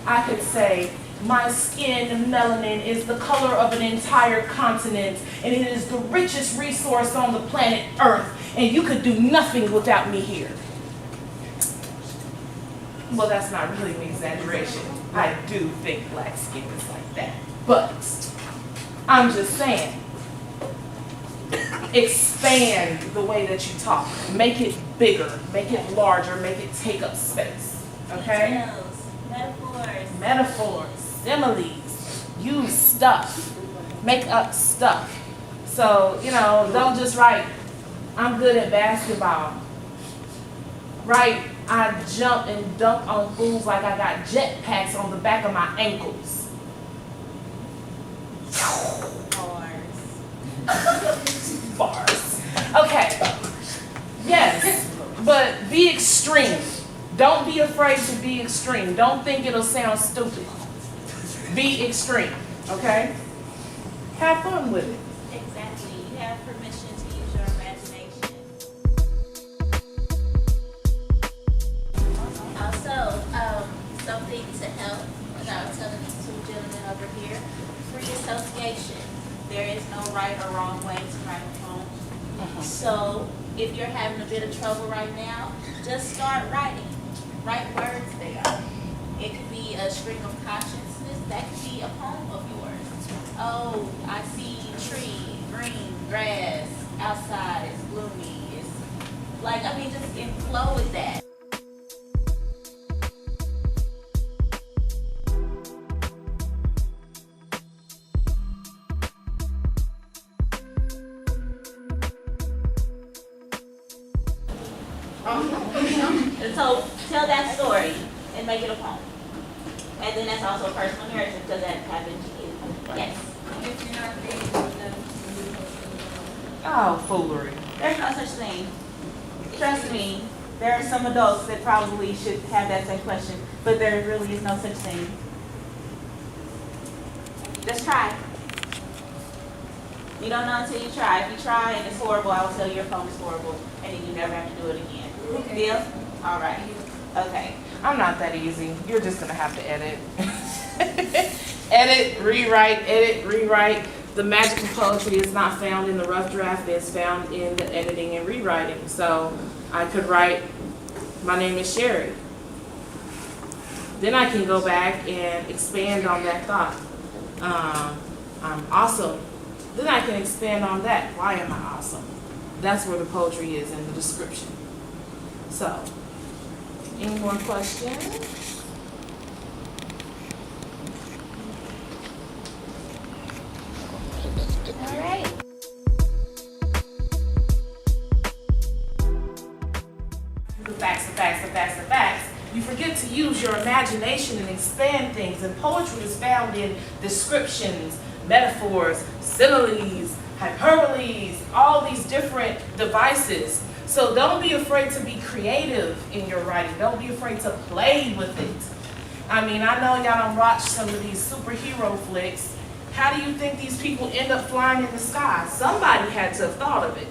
I could say, my skin melanin is the color of an entire continent, and it is the richest resource on the planet Earth, and you could do nothing without me here. Well, that's not really an exaggeration. I do think black skin is like that. But I'm just saying, expand the way that you talk. Make it bigger, make it larger, make it take up space. Okay? Metaphors, similes, use stuff, make up stuff. So, don't just write, I'm good at basketball. Write, I jump and dunk on fools like I got jet packs on the back of my ankles. Bars. Okay. Yes, but be extreme. Don't be afraid to be extreme. Don't think it'll sound stupid. Be extreme, okay? Have fun with it. Exactly. You have permission to use your imagination. Also, something to help, as I was telling these two gentlemen over here, free association. There is no right or wrong way to write a poem. So, if you're having a bit of trouble right now, just start writing. Write words there. It could be a string of consciousness. That could be a poem of yours. Oh, I see tree, green, grass, outside, it's gloomy. It's like, just flow with that. And so tell that story and make it a poem. And then that's also a personal narrative because that happened to you. Yes. If you're not creative, Oh, foolery. There's no such thing. Trust me, there are some adults that probably should have that same question, but there really is no such thing. Just try. You don't know until you try. If you try and it's horrible, I will tell you your poem is horrible, and then you never have to do it again. Okay. Deal? All right. Okay. I'm not that easy. You're just going to have to edit. Edit, rewrite. The magic of poetry is not found in the rough draft. It's found in the editing and rewriting. So I could write, my name is Sheri. Then I can go back and expand on that thought. I'm awesome. Then I can expand on that. Why am I awesome? That's where the poetry is in the description. So, any more questions? all right. The facts. You forget to use your imagination and expand things. And poetry is found in descriptions, metaphors, similes, hyperboles, all these different devices. So don't be afraid to be creative in your writing. Don't be afraid to play with it. I know y'all don't watch some of these superhero flicks. How do you think these people end up flying in the sky? Somebody had to have thought of it.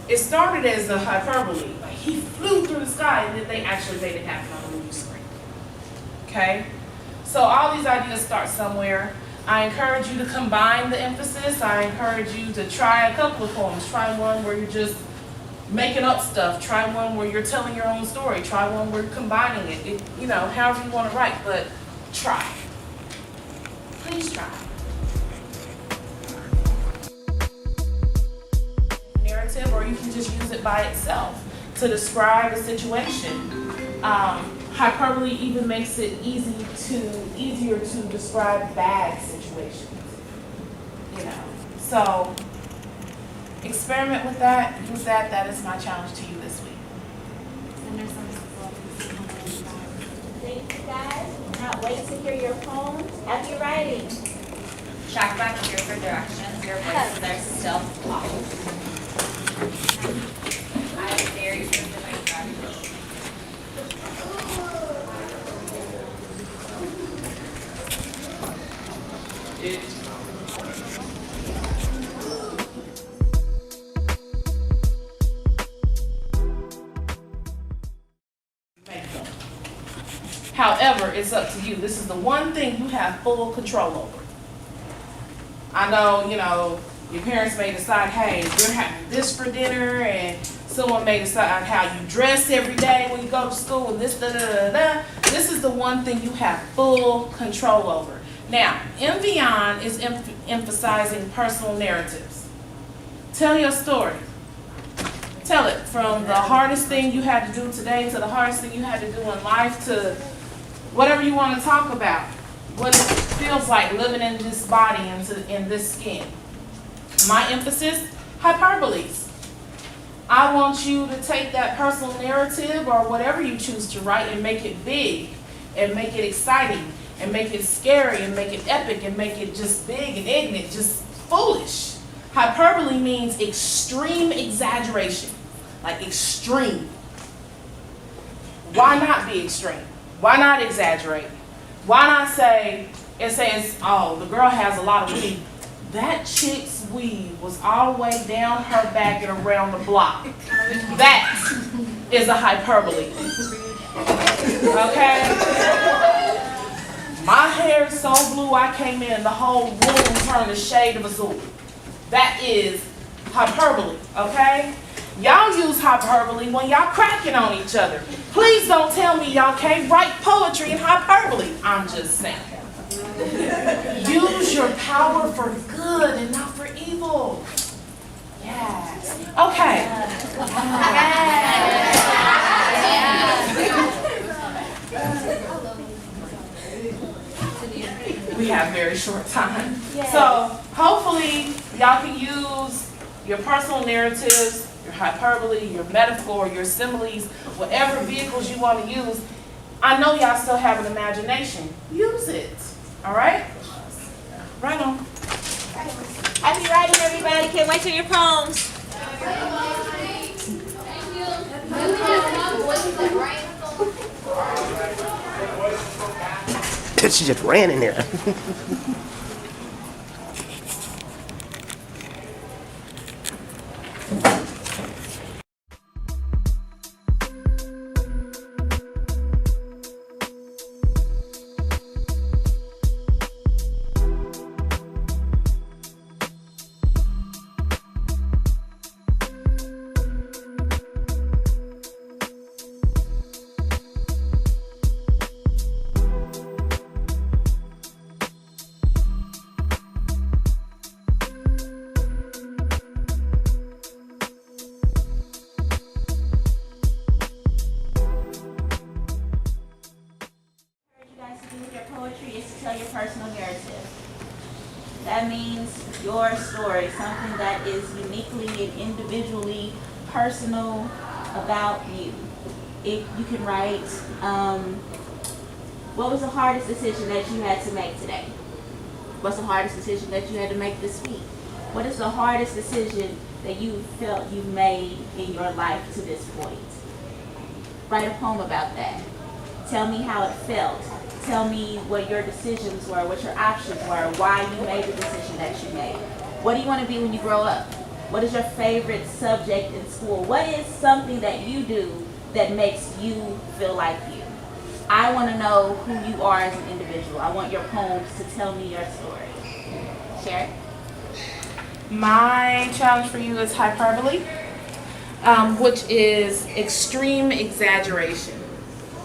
It started as a hyperbole. Like he flew through the sky and then they actually made it happen on the movie screen. Okay? So all these ideas start somewhere. I encourage you to combine the emphasis. I encourage you to try a couple of poems. Try one where you're just making up stuff. Try one where you're telling your own story. Try one where you're combining it. However you want to write, but try. Please try. Narrative, or you can just use it by itself to describe a situation. Hyperbole even makes it easier to describe bad situations. So experiment with that. Use that. That is my challenge to you this week. Thank you guys. Cannot wait to hear your poems. Happy writing. Track back here for directions. Your voices are still off. I am very specific directions. However, it's up to you. This is the one thing you have full control over. I know, your parents may decide, hey, we're having this for dinner, and someone may decide how you dress every day when you go to school, and this, da-da-da-da-da. This is the one thing you have full control over. Now, Beyond is emphasizing personal narratives. Tell your story. Tell it from the hardest thing you had to do today to the hardest thing you had to do in life to whatever you want to talk about. What it feels like living in this body and in this skin. My emphasis, hyperboles. I want you to take that personal narrative or whatever you choose to write and make it big and make it exciting and make it scary and make it epic and make it just big and ignorant, just foolish. Hyperbole means extreme exaggeration, like extreme. Why not be extreme? Why not exaggerate? Why not say, it says, oh, the girl has a lot of weave. That chick's weave was all the way down her back and around the block. That is a hyperbole. Okay? My hair is so blue I came in and the whole room turned the shade of azul. That is hyperbole, okay? Y'all use hyperbole when y'all cracking on each other. Please don't tell me y'all can't write poetry in hyperbole. I'm just saying. Use your power for good and not for evil. Yes. Okay. We have very short time. So hopefully y'all can use your personal narratives, your hyperbole, your metaphor, your similes, whatever vehicles you want to use. I know y'all still have an imagination. Use it. All right? Right on. Happy writing, everybody. Can't wait till your poems. She just ran in there. Personal narrative. That means your story, something that is uniquely and individually personal about you. If you can write, what was the hardest decision that you had to make today? What's the hardest decision that you had to make this week? What is the hardest decision that you felt you made in your life to this point? Write a poem about that. Tell me how it felt. Tell me what your decisions were, what your options were, why you made the decision that you made. What do you want to be when you grow up? What is your favorite subject in school? What is something that you do that makes you feel like you? I want to know who you are as an individual. I want your poems to tell me your story. Sheri? My challenge for you is hyperbole, which is extreme exaggeration.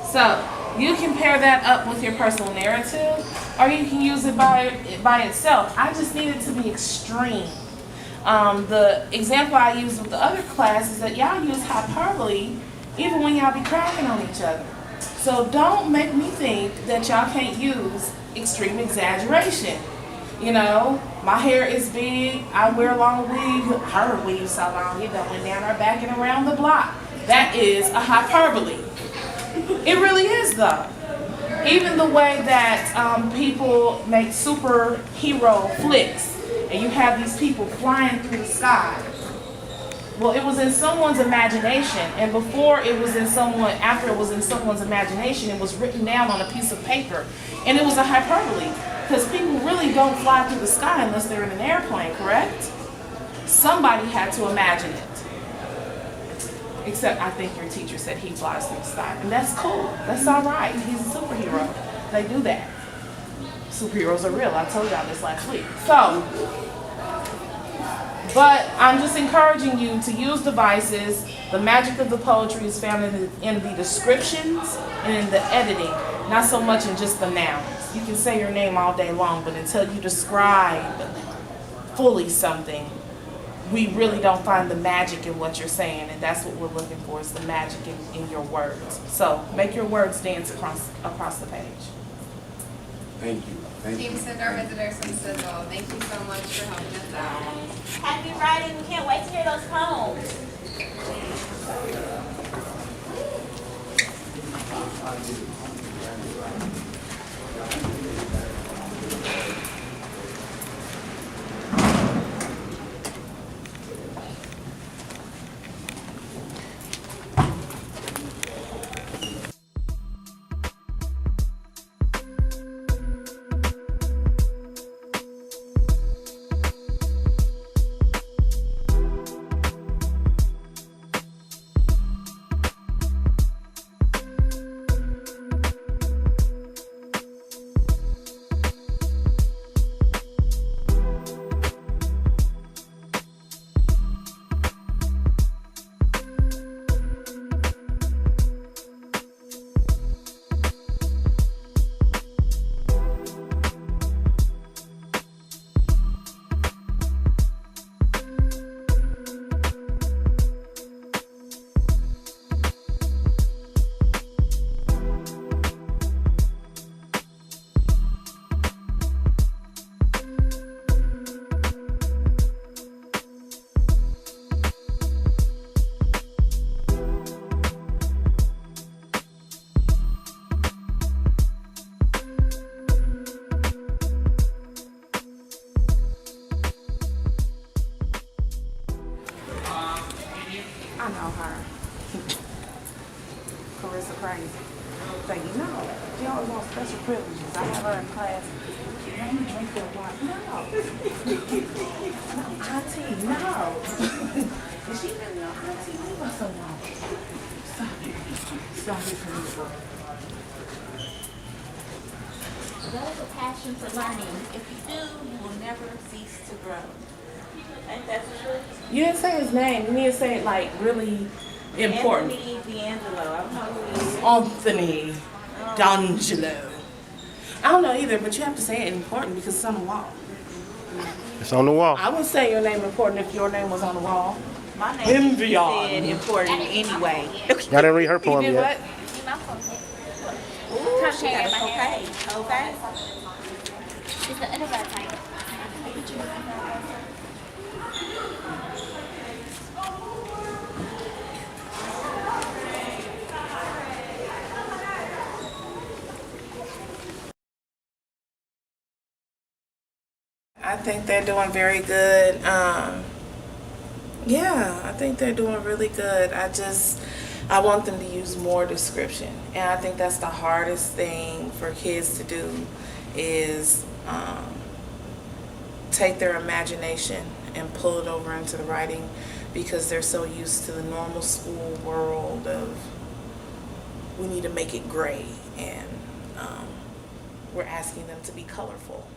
So you can pair that up with your personal narrative, or you can use it by itself. I just need it to be extreme. The example I used with the other class is that y'all use hyperbole even when y'all be cracking on each other. So don't make me think that y'all can't use extreme exaggeration. You know, my hair is big, I wear long weave, her weave so long, it done went down her back and around the block. That is a hyperbole. It really is though. Even the way that people make superhero flicks, and you have these people flying through the sky. Well, it was in someone's imagination, and before it was in someone, after it was in someone's imagination, it was written down on a piece of paper, and it was a hyperbole, because people really don't fly through the sky unless they're in an airplane, correct? Somebody had to imagine it. Except I think your teacher said he flies through the sky, and that's cool. That's all right. He's a superhero. They do that. Superheroes are real. I told y'all this last week. But I'm just encouraging you to use devices. The magic of the poetry is found in the descriptions and in the editing, not so much in just the nouns. You can say your name all day long, but until you describe fully something, we really don't find the magic in what you're saying, and that's what we're looking for, is the magic in your words. So make your words dance across the page. Thank you. Thank you. Team Cinder visitors from Sizzle, thank you so much for helping us out. Happy writing. We can't wait to hear those poems. I know her. Carissa crazy. Say, you know, she always wants special privileges. I have her in class. Let me drink your wine. No. No, auntie, no. And she didn't know auntie, leave us alone. Stop it. Stop it, Carissa. Develop a passion for learning. If you do, you will never cease to grow. Ain't that the truth? You didn't say his name. You need to say it like really important. Anthony D'Angelo. I don't know who he is. Anthony D'Angelo. I don't know either, but you have to say it important because it's on the wall. It's on the wall. I would say your name important if your name was on the wall. My name is Envion. said important anyway. Y'all didn't read her poem You did yet. what? Ooh, she got a okay. Okay. It's the end of that time. I think they're doing very good. Yeah, I think they're doing really good. I want them to use more description. And I think that's the hardest thing for kids to do is take their imagination and pull it over into the writing because they're so used to the normal school world of we need to make it gray and we're asking them to be colorful.